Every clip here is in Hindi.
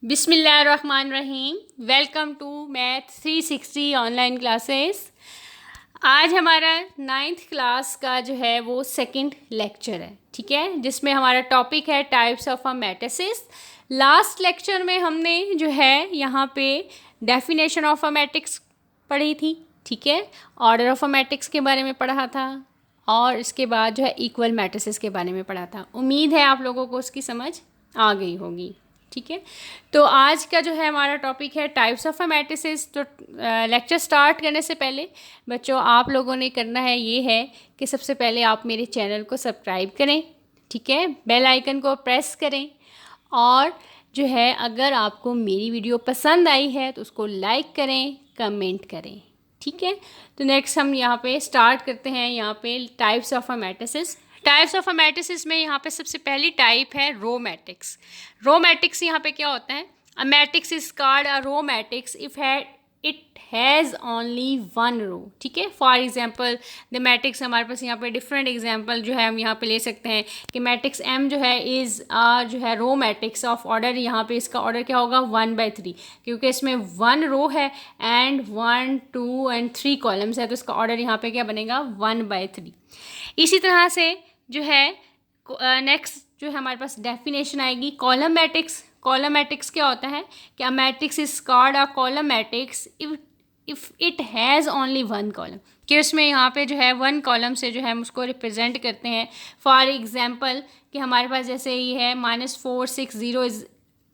बिस्मिल्लाहिर्रहमानिर्रहीम। Welcome to math 360 online classes. आज हमारा 9th क्लास का जो है वो सेकंड लेक्चर है, ठीक है, जिसमें हमारा टॉपिक है types of a matrices. Last lecture में हमने जो है यहाँ पे डेफिनेशन ऑफ अ मैट्रिक्स पढ़ी थी, ठीक है, ऑर्डर ऑफ अ मैट्रिक्स के बारे में पढ़ा था और इसके बाद जो है इक्वल मैट्रिसेस के बारे में पढ़ा था। उम्मीद है आप लोगों को उसकी समझ आ गई होगी, ठीक है। तो आज का जो है हमारा टॉपिक है टाइप्स ऑफ अ मैट्रिसेस। तो लेक्चर स्टार्ट करने से पहले बच्चों आप लोगों ने करना है ये है कि सबसे पहले आप मेरे चैनल को सब्सक्राइब करें, ठीक है, बेल आइकन को प्रेस करें और जो है अगर आपको मेरी वीडियो पसंद आई है तो उसको लाइक करें, कमेंट करें, ठीक है। तो नेक्स्ट हम यहाँ पे स्टार्ट करते हैं यहाँ पे types of a matrices. Types of a matrices में यहाँ पे सबसे पहली टाइप है रो मैट्रिक्स। रो मैट्रिक्स यहाँ पे क्या होता है? A matrix is called a row matrix if it has only one row, ठीक है। फॉर एग्जांपल द मैट्रिक्स, हमारे पास यहाँ पे डिफरेंट एग्जांपल जो है हम यहाँ पे ले सकते हैं कि मैट्रिक्स एम जो है इज़ जो है रो मैट्रिक्स ऑफ ऑर्डर, यहाँ पे इसका ऑर्डर क्या होगा 1/3, क्योंकि इसमें 1 रो है एंड 1, 2 एंड 3 कॉलम्स है, तो इसका ऑर्डर यहाँ पे क्या बनेगा 1/3। इसी तरह से जो है नेक्स्ट जो है हमारे पास डेफिनेशन आएगी कॉलम मैट्रिक्स। कॉलम मैट्रिक्स क्या होता है कि अ matrix is called a column matrix if it has only one column, कि उसमें यहाँ पे जो है 1 कॉलम से जो है हम उसको रिप्रेजेंट करते हैं। फॉर एग्जांपल कि हमारे पास जैसे ये है -4 6 0 is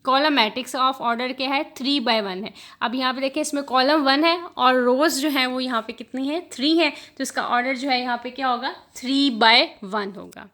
column matrix of order क्या है 3/1 है। अब यहाँ पे देखिए इसमें कॉलम 1 है और रोज़ जो है वो यहाँ पे कितनी है 3 है, तो इसका ऑर्डर जो है यहाँ पे क्या होगा 3/1 होगा।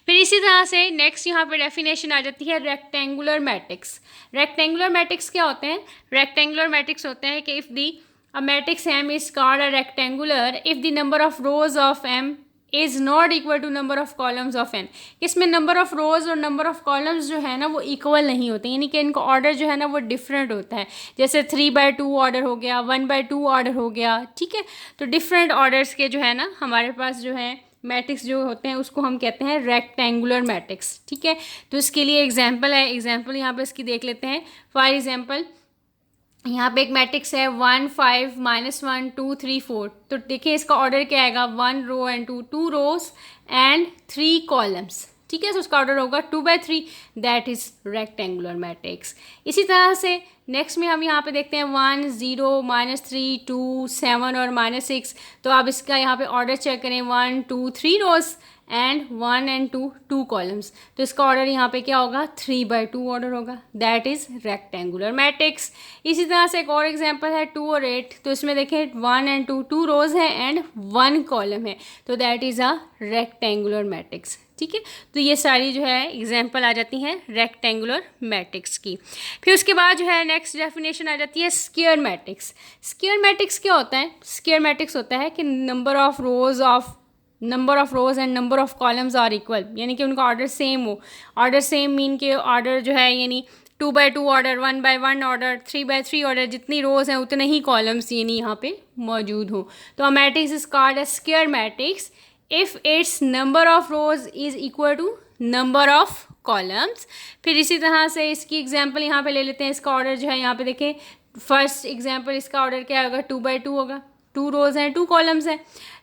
फिर इसी तरह से नेक्स्ट यहाँ पे डेफिनेशन आ जाती है रेक्टेंगुलर मैट्रिक्स। रेक्टेंगुलर मैट्रिक्स क्या होते हैं? रेक्टेंगुलर मैट्रिक्स होते हैं कि if the a matrix M is called a rectangular if the number of rows of M is not equal to number of columns of N. इसमें नंबर ऑफ रोज और नंबर ऑफ कॉलम्स जो है ना वो इक्वल नहीं होते, यानी कि इनका ऑर्डर जो है ना वो डिफरेंट होता है। जैसे 3/2 ऑर्डर हो गया, 1/2 ऑर्डर हो गया, ठीक है। तो डिफरेंट ऑर्डर्स के जो है ना हमारे पास जो है मैट्रिक्स जो होते हैं उसको हम कहते हैं रेक्टेंगुलर मैट्रिक्स, ठीक है। तो इसके लिए एग्जाम्पल है, एग्जाम्पल यहाँ पे इसकी देख लेते हैं। फॉर एग्जाम्पल यहाँ पे एक मैट्रिक्स है 1 5 -1 2 3 4, तो देखिए इसका ऑर्डर क्या आएगा 1 row and 2 rows and 3 columns, ठीक है। तो उसका ऑर्डर होगा 2/3, दैट इज रेक्टेंगुलर मैट्रिक्स। इसी तरह से नेक्स्ट में हम यहाँ पे देखते हैं 1 0 -3 2 7 और -6, तो आप इसका यहाँ पे ऑर्डर चेक करें 1 2 3 रोज एंड 1 एंड 2 कॉलम्स, तो इसका ऑर्डर यहाँ पे क्या होगा 3/2 ऑर्डर होगा, दैट इज रेक्टेंगुलर मैट्रिक्स। इसी तरह से एक और एग्जांपल है 2 और 8, तो इसमें देखें 1 एंड 2 रोज है एंड 1 कॉलम है, तो that is a rectangular matrix, ठीक है। तो ये सारी जो है एग्जांपल आ जाती हैं रेक्टेंगुलर मैट्रिक्स की। फिर उसके बाद जो है नेक्स्ट डेफिनेशन आ जाती है स्क्वायर मैट्रिक्स। स्क्वायर मैट्रिक्स क्या होता है? स्क्वायर मैट्रिक्स होता है कि number of rows and number of columns are equal, यानी कि उनका ऑर्डर सेम हो। ऑर्डर सेम मीन के ऑर्डर जो है यानी 2/2 ऑर्डर, 1/1 ऑर्डर, 3/3 ऑर्डर, जितनी रोज हैं उतने ही कॉलम्स यानी यहाँ पे मौजूद हो। तो a matrix is called a square matrix if its number of rows is equal to number of columns. फिर इसी तरह से इसकी एग्जांपल यहाँ पे ले लेते हैं। इसका ऑर्डर जो है यहाँ पे देखें, फर्स्ट एग्जांपल इसका ऑर्डर क्या होगा 2/2 होगा, 2 रोज हैं 2 कॉलम्स हैं।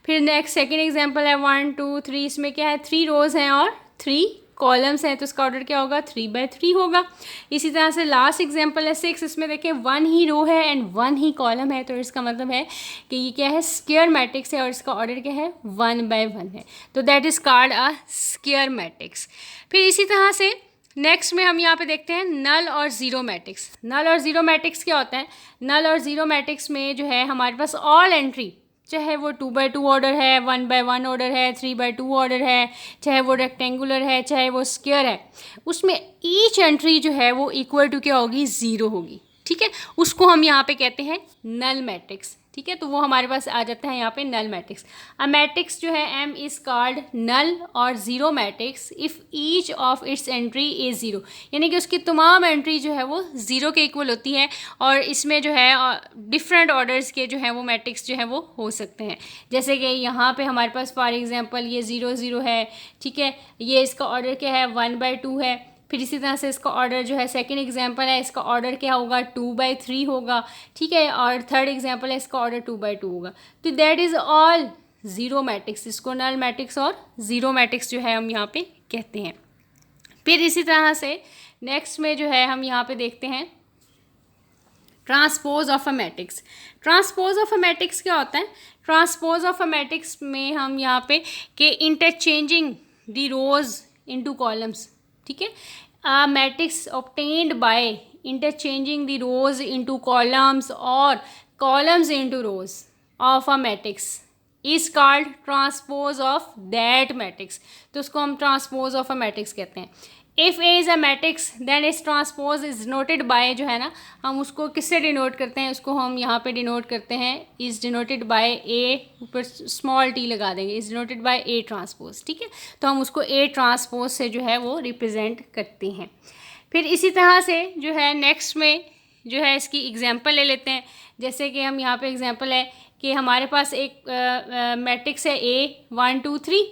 फिर नेक्स्ट सेकेंड एग्जांपल है 1 2 3, इसमें क्या है 3 रोज हैं और 3 कॉलम्स हैं, तो इसका ऑर्डर क्या होगा 3/3 होगा। इसी तरह से लास्ट एग्जांपल है 6, इसमें देखें 1 ही रो है एंड 1 ही कॉलम है, तो इसका मतलब है कि ये क्या है स्क्वायर मैट्रिक्स है और इसका ऑर्डर क्या है 1/1 है, तो that is called a square matrix. फिर इसी तरह से नेक्स्ट में हम यहाँ पे देखते हैं नल और ज़ीरो मैट्रिक्स। नल और ज़ीरो मैट्रिक्स क्या होता है? नल और ज़ीरो मैट्रिक्स में जो है हमारे पास ऑल एंट्री, चाहे वो 2/2 ऑर्डर है, 1/1 ऑर्डर है, 3/2 ऑर्डर है, चाहे वो रेक्टेंगुलर है, चाहे वो स्क्वायर है, उसमें ईच एंट्री जो है वो इक्वल टू क्या होगी 0 होगी, ठीक है। उसको हम यहाँ पे कहते हैं नल मैट्रिक्स, ठीक है। तो वो हमारे पास आ जाता है यहाँ पे नल मैट्रिक्स। अ मैट्रिक्स जो है एम इज कॉल्ड नल और zero matrix if each of its entry is 0, यानी कि उसकी तमाम एंट्री जो है वो 0 के इक्वल होती है और इसमें जो है डिफरेंट ऑर्डर्स के जो है वो मैट्रिक्स जो है वो हो सकते हैं। जैसे कि यहाँ पे हमारे पास फॉर एग्जांपल ये 0 0 है, ठीक है, ये इसका ऑर्डर क्या है 1/2 है, फिर इसी तरह से इसका ऑर्डर जो है, सेकंड एग्जांपल है, इसका ऑर्डर क्या होगा, 2/3 होगा, ठीक है। और थर्ड एग्जांपल है, इसका ऑर्डर 2/2 होगा। तो that is all zero matrix. इसको नल मैट्रिक्स और ज़ीरो मैट्रिक्स जो है हम यहाँ पे कहते हैं। फिर इसी तरह से नेक्स्ट में जो है हम यहाँ पे देखते हैं transpose of a matrix. Transpose of a matrix क्या होता है? ट्रांसपोज ऑफ अ मैट्रिक्स में हम यहाँ पे कि interchanging the rows into columns, ठीक है। A matrix obtained by interchanging the rows into columns और columns into rows of a matrix is called transpose of that matrix. तो उसको हम ट्रांसपोज ऑफ अ मैट्रिक्स कहते हैं। If A is a matrix then its transpose is denoted by, जो है ना, हम उसको किससे डिनोट करते हैं? उसको हम यहाँ पे डिनोट करते हैं इज़ डिनोटेड बाय ए, ऊपर स्मॉल टी लगा देंगे, is denoted bye A transpose, ठीक है। तो हम उसको ए ट्रांसपोज से जो है वो रिप्रेजेंट करते हैं। फिर इसी तरह से जो है नेक्स्ट में जो है इसकी एग्जाम्पल ले लेते हैं। जैसे कि हम यहाँ पे एग्जाम्पल है कि हमारे पास एक मैट्रिक्स है ए 1 2 3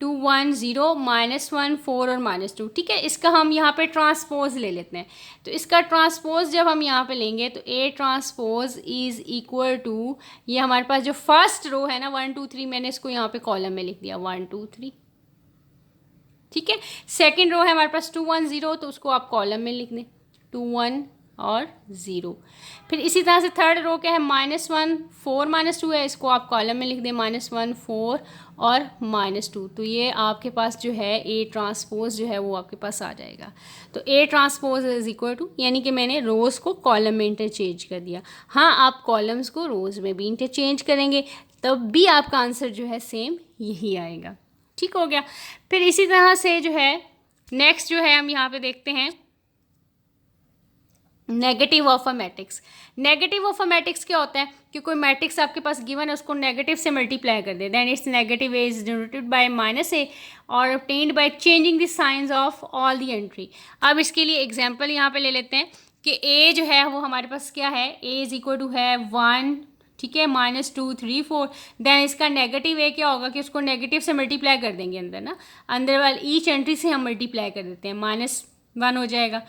2 1 0 -1 4 और -2, ठीक है। इसका हम यहाँ पे ट्रांसपोज ले लेते हैं। तो इसका ट्रांसपोज जब हम यहाँ पे लेंगे तो A transpose is equal to, ये हमारे पास जो फर्स्ट रो है ना 1 2 3, मैंने इसको यहाँ पे कॉलम में लिख दिया 1 2 3, ठीक है। सेकेंड रो है हमारे पास 2 1 0, तो उसको आप कॉलम में लिख दें 2 1 और 0। फिर इसी तरह से थर्ड रो क्या है, -1 4 -2 है, इसको आप कॉलम में लिख दें -1 4 और -2। तो ये आपके पास जो है ए ट्रांसपोज जो है वो आपके पास आ जाएगा। तो A transpose is equal to, यानी कि मैंने रोज़ को कॉलम में इंटरचेंज कर दिया। हाँ, आप कॉलम्स को रोज़ में भी इंटरचेंज करेंगे तब भी आपका आंसर जो है सेम यही आएगा, ठीक हो गया। फिर इसी तरह से जो है नेक्स्ट जो है हम यहाँ पे देखते हैं negative of a matrix. Negative of a matrix क्या होता है कि कोई मैट्रिक्स आपके पास गिवन है, उसको नेगेटिव से मल्टीप्लाई कर दे, then its negative is denoted by -a और obtained by changing the signs of all the entry. अब इसके लिए एग्जांपल यहाँ पे ले लेते हैं कि a जो है वो हमारे पास क्या है, a इज इक्वल टू है 1, ठीक है, -2 3 4। देन इसका नेगेटिव ए क्या होगा कि उसको नेगेटिव से मल्टीप्लाई कर देंगे अंदर ना, अंदर वाली ईच एंट्री से हम मल्टीप्लाई कर देते हैं। -1 हो जाएगा,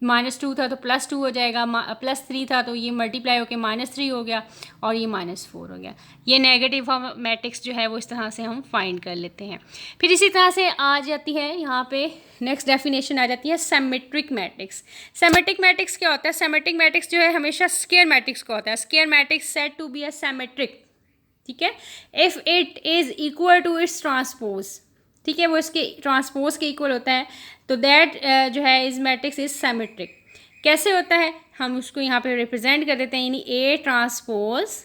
-2 था तो +2 हो जाएगा, +3 था तो ये मल्टीप्लाई होकर -3 हो गया और ये -4 हो गया। ये नेगेटिव मैट्रिक्स जो है वो इस तरह से हम फाइंड कर लेते हैं। फिर इसी तरह से आ जाती है यहाँ पे नेक्स्ट डेफिनेशन आ जाती है सिमेट्रिक मैट्रिक्स। सिमेट्रिक मैट्रिक्स क्या होता है? सिमेट्रिक मैट्रिक्स जो है हमेशा स्क्वायर मैट्रिक्स का होता है। Square matrix said to be a symmetric, ठीक है, if it is equal to its transpose, ठीक है, वो इसके ट्रांसपोज के इक्वल होता है। तो दैट जो है इज मैट्रिक्स इज सिमेट्रिक। कैसे होता है? हम उसको यहाँ पे रिप्रेजेंट कर देते हैं, यानी A transpose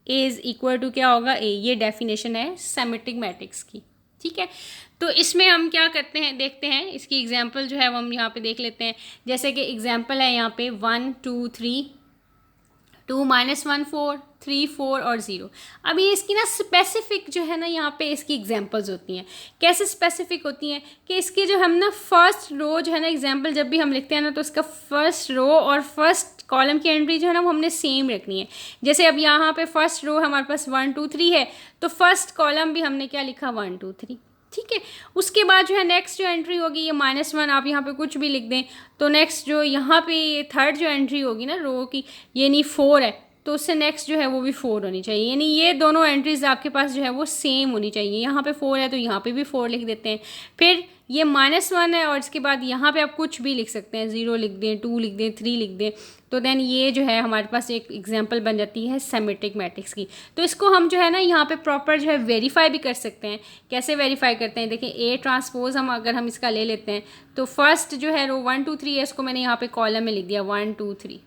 is equal to क्या होगा, ए। ये डेफिनेशन है सिमेट्रिक मैट्रिक्स की, ठीक है। तो इसमें हम क्या करते हैं, देखते हैं इसकी एग्जांपल जो है वो हम यहाँ पे देख लेते हैं। जैसे कि एग्जांपल है यहाँ पे 1 2 3 2 -1 4 3 4 और 0। अब ये इसकी ना स्पेसिफिक जो है ना यहाँ पे इसकी एग्जांपल्स होती हैं। कैसे स्पेसिफिक होती हैं कि इसकी जो हम ना फर्स्ट रो जो है ना, एग्जांपल जब भी हम लिखते हैं ना तो इसका फर्स्ट रो और फर्स्ट कॉलम की एंट्री जो है ना वो हमने सेम रखनी है। जैसे अब यहाँ पे फर्स्ट रो हमारे पास 1 2 3 है, तो फर्स्ट कॉलम भी हमने क्या लिखा 1 2 3, ठीक है। उसके बाद जो है नेक्स्ट जो एंट्री होगी ये -1, आप यहाँ पे कुछ भी लिख दें। तो नेक्स्ट जो यहाँ पे ये थर्ड जो एंट्री होगी ना रो की, यानी 4 है, तो उससे नेक्स्ट जो है वो भी 4 होनी चाहिए। यानी ये दोनों एंट्रीज आपके पास जो है वो सेम होनी चाहिए। यहाँ पे 4 है तो यहाँ पे भी 4 लिख देते हैं। फिर ये -1 है और इसके बाद यहाँ पे आप कुछ भी लिख सकते हैं, 0 लिख दें, 2 लिख दें, 3 लिख दें। तो देन ये जो है हमारे पास एक एग्जांपल बन जाती है सिमेट्रिक मैट्रिक्स की। तो इसको हम जो है ना यहाँ पे प्रॉपर जो है वेरीफाई भी कर सकते हैं। कैसे वेरीफाई करते हैं? देखिए, ए ट्रांसपोज अगर हम इसका ले लेते हैं तो फर्स्ट जो है रो 1 2 3 है, इसको मैंने यहाँ पे कॉलम में लिख दिया 1 2 3,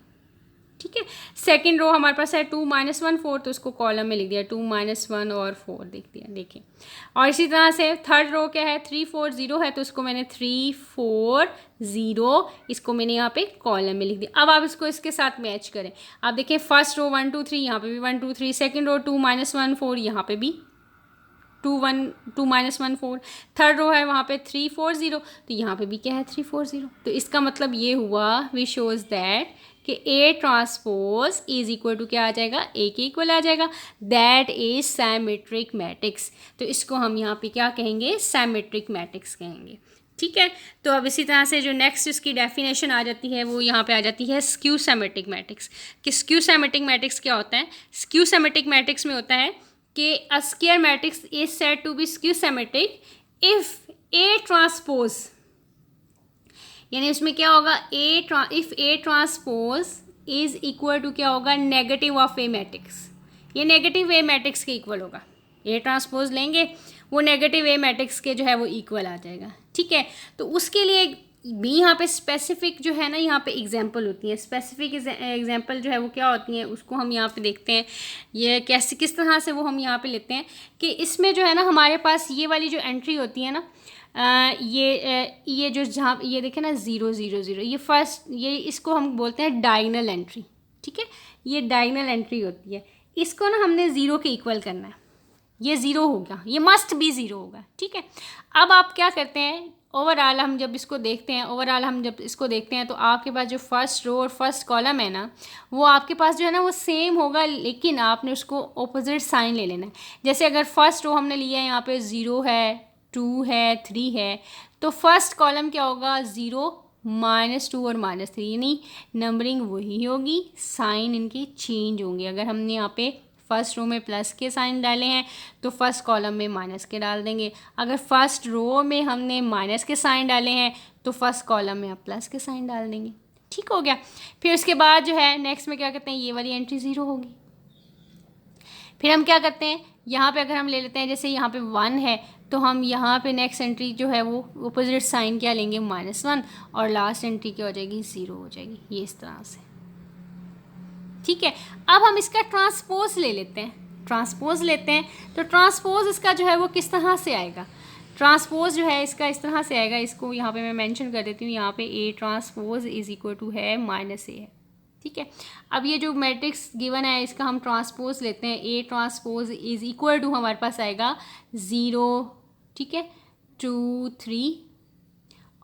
ठीक है। सेकंड रो हमारे पास है 2 -1 4, तो उसको कॉलम में लिख दिया 2 -1 और 4 लिख दिया, देखिए। और इसी तरह से थर्ड रो क्या है 3 4 0 है, तो उसको मैंने 3 4 0 इसको मैंने यहाँ पे कॉलम में लिख दिया। अब आप इसको इसके साथ मैच करें। आप देखिए फर्स्ट रो 1 2 3, यहाँ पे भी 1 2 3, सेकेंड रो 2 -1 4, यहाँ पे भी 2 -1 4, थर्ड रो है वहाँ पे 3 4 0, तो यहाँ पे भी क्या है 3 4 0। तो इसका मतलब ये हुआ, वी शोज दैट कि A transpose is equal to क्या आ जाएगा, ए के इक्वल आ जाएगा। That is symmetric matrix. तो इसको हम यहाँ पे क्या कहेंगे, सिमेट्रिक मैट्रिक्स कहेंगे। ठीक है। तो अब इसी तरह से जो नेक्स्ट इसकी डेफिनेशन आ जाती है वो यहाँ पे आ जाती है स्क्यू सेमेटिक मैट्रिक्स। कि स्क्यू सेमेटिक मैट्रिक्स क्या होता है? स्क्यू सेमेटिक मैट्रिक्स में होता है कि a square matrix is said to be skew symmetric if A transpose, यानी उसमें क्या होगा, if A transpose is equal to क्या होगा, नेगेटिव ऑफ ए मैट्रिक्स। ये नेगेटिव ए मैट्रिक्स के इक्वल होगा। ए ट्रांसपोज लेंगे, वो नेगेटिव ए मैट्रिक्स के जो है वो इक्वल आ जाएगा। ठीक है, तो उसके लिए भी यहाँ पे स्पेसिफिक जो है ना, यहाँ पे एग्जांपल होती है। स्पेसिफिक एग्जांपल जो है वो क्या होती हैं, उसको हम यहाँ पे देखते हैं। ये कैसे, किस तरह से वो हम यहाँ पे लेते हैं कि इसमें जो है ना हमारे पास ये वाली जो एंट्री होती है ना, ये जो जहाँ ये देखें ना 0 0 0, ये फर्स्ट, ये इसको हम बोलते हैं डायगोनल एंट्री। ठीक है, ये डायगोनल एंट्री होती है। इसको ना हमने 0 के इक्वल करना है। ये 0 होगा, ये मस्ट बी 0 होगा। ठीक है, अब आप क्या करते हैं, ओवरऑल हम जब इसको देखते हैं तो आपके पास जो फर्स्ट रो और फर्स्ट कॉलम है ना, वो आपके पास जो है ना वो सेम होगा, लेकिन आपने उसको ऑपोजिट साइन ले लेना है। जैसे अगर फर्स्ट रो हमने लिया है, यहाँ पे 0 है, 2 है, 3 है, तो फर्स्ट कॉलम क्या होगा, 0 -2 और -3, यानी नंबरिंग वही होगी, साइन इनके चेंज होंगे। अगर हमने यहाँ पे फर्स्ट रो में प्लस के साइन डाले हैं तो फर्स्ट कॉलम में माइनस के डाल देंगे। अगर फर्स्ट रो में हमने माइनस के साइन डाले हैं तो फर्स्ट कॉलम में आप प्लस के साइन डाल देंगे। ठीक हो गया। फिर उसके बाद जो है नेक्स्ट में क्या करते हैं, ये वाली एंट्री 0 होगी। फिर हम क्या करते हैं, यहाँ पे अगर हम ले लेते हैं, जैसे यहाँ पे 1 है, तो हम यहाँ पे नेक्स्ट एंट्री जो है वो अपोजिट साइन क्या लेंगे, -1, और लास्ट एंट्री क्या हो जाएगी, 0 हो जाएगी। ये इस तरह से। ठीक है, अब हम इसका ट्रांसपोज ले लेते हैं। तो ट्रांसपोज इसका जो है वो किस तरह से आएगा, ट्रांसपोज जो है इसका इस तरह से आएगा। इसको यहाँ पे मैं मेंशन कर देती हूँ, यहाँ पे A transpose is equal to है -a है। ठीक है, अब ये जो मैट्रिक्स गिवन है इसका हम ट्रांसपोज लेते हैं। A transpose is equal to हमारे पास आएगा 0, ठीक है, 2 3,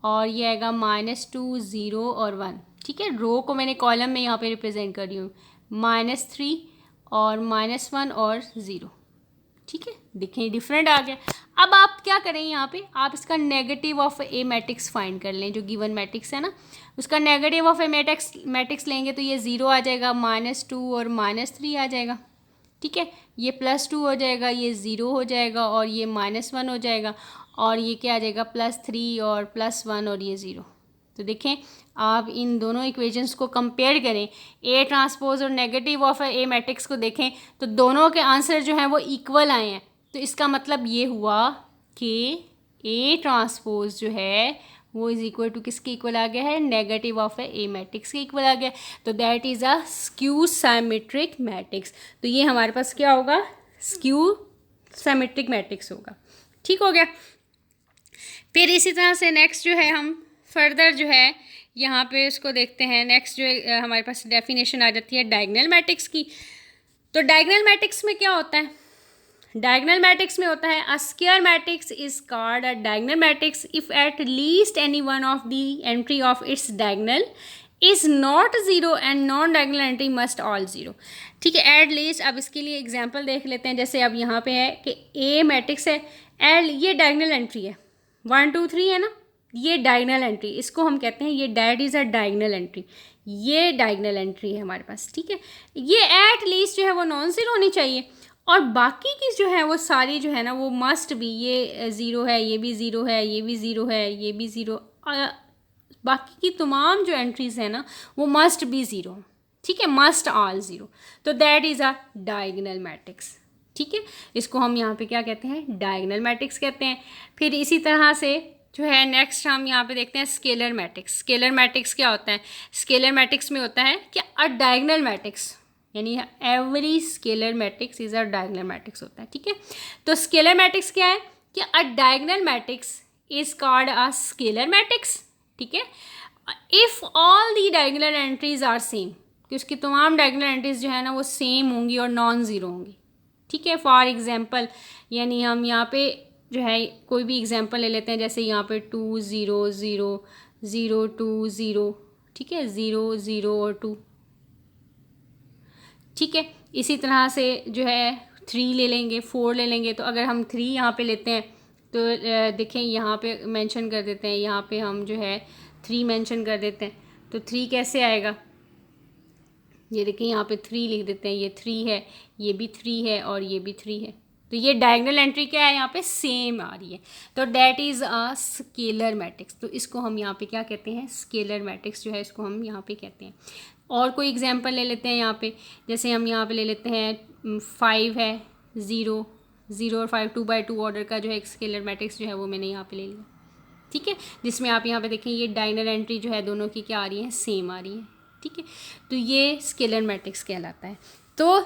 और ये आएगा -2 0 और 1। ठीक है, रो को मैंने कॉलम में यहाँ पे रिप्रेजेंट कर रही हूँ, -3 और -1 और 0। ठीक है, देखें डिफरेंट आ गया। अब आप क्या करें, यहाँ पे आप इसका negative of A matrix find कर लें। जो गिवन मैट्रिक्स है ना, उसका नेगेटिव ऑफ ए मैट्रिक्स लेंगे तो ये 0 आ जाएगा, -2 और -3 आ जाएगा। ठीक है, ये +2 हो जाएगा, ये 0 हो जाएगा, और ये -1 हो जाएगा, और ये क्या आ जाएगा, +3 और +1 और ये 0। तो देखें, आप इन दोनों इक्वेशंस को कंपेयर करें, ए ट्रांसपोज और नेगेटिव ऑफ ए मैट्रिक्स को देखें, तो दोनों के आंसर जो हैं वो इक्वल आए हैं। तो इसका मतलब ये हुआ कि ए ट्रांसपोज जो है वो इज इक्वल टू किसके इक्वल आ गया है, नेगेटिव ऑफ ए मैट्रिक्स के इक्वल आ गया। तो that is a skew symmetric matrix. तो ये हमारे पास क्या होगा, स्क्यू सिमेट्रिक मैट्रिक्स होगा। ठीक हो गया। फिर इसी तरह से नेक्स्ट जो है हम फर्दर जो है यहाँ पे इसको देखते हैं। नेक्स्ट जो है हमारे पास डेफिनेशन आ जाती है डायगोनल मैट्रिक्स की। तो डायगोनल मैट्रिक्स में क्या होता है, डायगोनल मैट्रिक्स में होता है अ square matrix is called a diagonal matrix if at least any one of the entry of its diagonal is not 0 and non diagonal entry must all 0। ठीक है, एट लीस्ट। अब इसके लिए एग्जांपल देख लेते हैं। जैसे अब यहाँ पे है कि ए मैट्रिक्स है, एंड ये डायगोनल एंट्री है, 1 2 3 है ना, ये डायगोनल एंट्री, इसको हम कहते हैं ये that is a diagonal entry. ये डायगोनल एंट्री है हमारे पास। ठीक है, ये एट लीस्ट जो है वो नॉन 0 होनी चाहिए, और बाकी की जो है वो सारी जो है ना वो मस्ट भी, ये 0 है, ये भी 0 है, ये भी 0 है, ये भी 0, बाकी की तमाम जो एंट्रीज़ है ना वो मस्ट बी 0। ठीक है, मस्ट ऑल 0। तो that is a diagonal matrix. ठीक है, इसको हम यहाँ पे क्या कहते हैं, डायगोनल मैट्रिक्स कहते हैं। फिर इसी तरह से जो है नेक्स्ट हम यहाँ पे देखते हैं स्केलर मैट्रिक्स। स्केलर मैट्रिक्स क्या होता है, स्केलर मैट्रिक्स में होता है कि अ डायगोनल मैट्रिक्स, यानी every scalar matrix is a diagonal matrix होता है। ठीक है, तो स्केलर मैट्रिक्स क्या है कि a diagonal matrix is called a scalar matrix. ठीक है, if all the diagonal entries are same, कि उसकी तमाम डायगोनल एंट्रीज जो है ना वो सेम होंगी और नॉन 0 होंगी। ठीक है, फॉर एग्जांपल, यानी हम यहाँ पे जो है कोई भी एग्जांपल ले लेते हैं। जैसे यहाँ पे 2 0 0 0 2 0, ठीक है, 0 0 और 2। ठीक है, इसी तरह से जो है 3 ले लेंगे, 4 ले लेंगे। तो अगर हम 3 यहाँ पे लेते हैं तो देखें यहाँ पे मेंशन कर देते हैं, यहाँ पे हम जो है 3 मेंशन कर देते हैं। तो 3 कैसे आएगा, ये देखें यहाँ पे 3 लिख देते हैं, ये 3 है, ये भी 3 है और ये भी 3 है। तो ये डायगोनल एंट्री क्या है, यहाँ पे सेम आ रही है। तो that is a scalar matrix. तो इसको हम यहाँ पे क्या कहते हैं, स्केलर मैट्रिक्स जो है इसको हम यहाँ पे कहते हैं। और कोई एग्जांपल ले लेते हैं यहाँ पे, जैसे हम यहाँ पे ले लेते हैं 5 है, 0 0 और 5 2x2 ऑर्डर का जो है एक स्केलर मैट्रिक्स जो है वो मैंने यहाँ पे ले लिया, ठीक है, जिसमें आप यहाँ पे देखें ये डायगोनल एंट्री जो है दोनों की क्या आ रही है, सेम आ रही है, ठीक है। तो ये स्केलर मैट्रिक्स कहलाता है। तो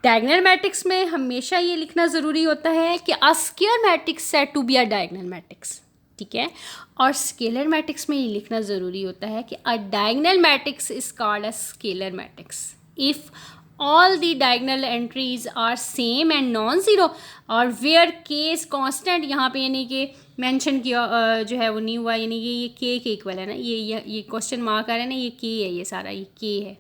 डायगोनल मैट्रिक्स में हमेशा ये लिखना ज़रूरी होता है कि a square matrix said to be a diagonal matrix, ठीक है। और स्केलर मैट्रिक्स में ये लिखना ज़रूरी होता है कि a diagonal matrix is called a scalar matrix if all the diagonal entries are same and non zero और वेयर के इज़ कॉन्स्टेंट, यहाँ पे यानी कि मेंशन किया जो है वो नहीं हुआ, यानी कि ये के इक्वल है ना, ये क्वेश्चन मार्क आ रहा है ना, ये के है, ये सारा ये के है,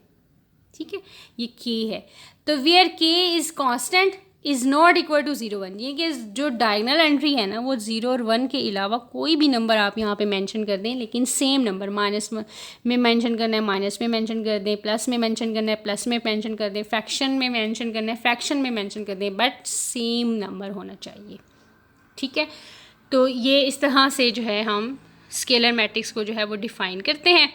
ठीक है, ये के है। तो where K is constant is not equal to 0 1, ये कि जो डायगोनल एंट्री है ना वो 0 और 1 के अलावा कोई भी नंबर आप यहाँ पे मेंशन कर दें, लेकिन सेम नंबर, माइनस में मेंशन करना है माइनस में मेंशन कर दें, प्लस में मेंशन करना है प्लस में मेंशन कर दें, फ्रैक्शन में मेंशन करना है फ्रैक्शन में मेंशन कर दें, बट सेम नंबर होना चाहिए, ठीक है। तो ये इस तरह से जो है हम स्केलर मैट्रिक्स को जो है वो डिफ़ाइन करते हैं।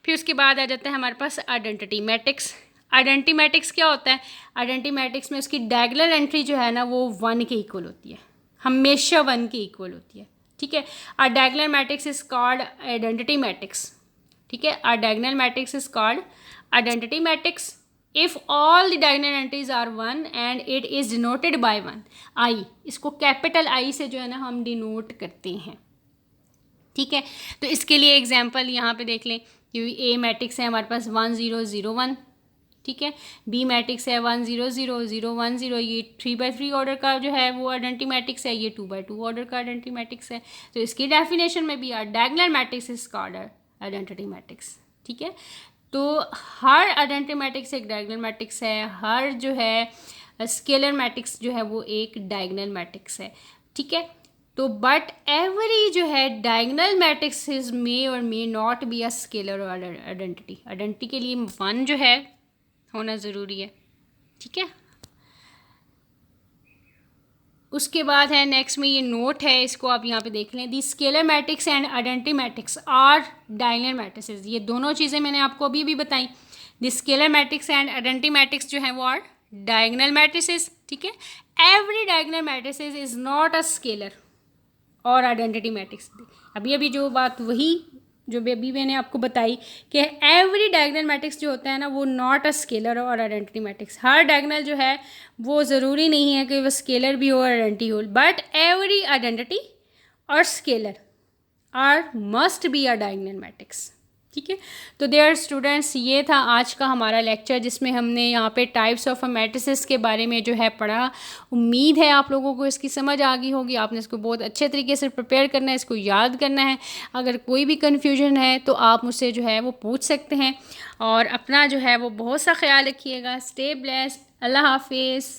फिर उसके बाद आ जाता है हमारे पास आइडेंटिटी मैट्रिक्स। आइडेंटिटी मैट्रिक्स क्या होता है, आइडेंटिटी मैट्रिक्स में उसकी डायगोनल एंट्री जो है ना वो 1 के इक्वल होती है, हमेशा 1 के इक्वल होती है, ठीक है। A diagonal matrix is called identity matrix, ठीक है। A diagonal matrix is called identity matrix if all the diagonal entries are 1 and it is denoted by 1 I, इसको कैपिटल आई से जो है ना हम डिनोट करते हैं, ठीक है। तो इसके लिए एग्जांपल यहाँ पे देख लें कि ए मैट्रिक्स है हमारे पास 1 0 0 1, ठीक है। बी मैट्रिक्स है 1 0 0 0 1 0, ये 3x3 ऑर्डर का जो है वो आइडेंटिटी मैट्रिक्स है, ये 2x2 ऑर्डर का आइडेंटिटी मैट्रिक्स है। तो इसकी डेफिनेशन में भी diagonal matrix is called identity matrix, ठीक है। तो हर आइडेंटिटी मैट्रिक्स एक डायगोनल मैट्रिक्स है, हर जो है स्केलर मैट्रिक्स जो है वो एक डायगोनल मैट्रिक्स है, ठीक है। तो बट एवरी जो है डायगोनल मैट्रिक्स इज मे और may not be a scalar identity, identity के लिए 1 जो है होना ज़रूरी है, ठीक है। उसके बाद है नेक्स्ट में ये नोट है, इसको आप यहाँ पे देख लें, the scalar matrix and identity matrix are diagonal matrices. ये दोनों चीज़ें मैंने आपको अभी बताई, the scalar matrix and identity matrix जो है वो आर डायगोनल मैट्रिसेस, ठीक है। Every diagonal matrices is not a scalar और आइडेंटिटी मैट्रिक्स। अभी अभी जो बात वही जो अभी मैंने आपको बताई कि एवरी डायगोनल मैट्रिक्स जो होता है ना वो नॉट अ स्केलर और आइडेंटिटी मैट्रिक्स। हर डायगोनल जो है वो ज़रूरी नहीं है कि वो स्केलर भी हो और आइडेंटिटी हो, बट एवरी आइडेंटिटी और scalar are must be a diagonal matrix, ठीक है। तो देयर स्टूडेंट्स, ये था आज का हमारा लेक्चर जिसमें हमने यहाँ पे टाइप्स ऑफ मैट्रिसेस के बारे में जो है पढ़ा। उम्मीद है आप लोगों को इसकी समझ आ गई होगी, आपने इसको बहुत अच्छे तरीके से प्रिपेयर करना है, इसको याद करना है। अगर कोई भी कन्फ्यूजन है तो आप मुझसे जो है वो पूछ सकते हैं, और अपना जो है वो बहुत सा ख्याल रखिएगा। स्टे ब्लेस्ड, अल्लाह हाफिज़।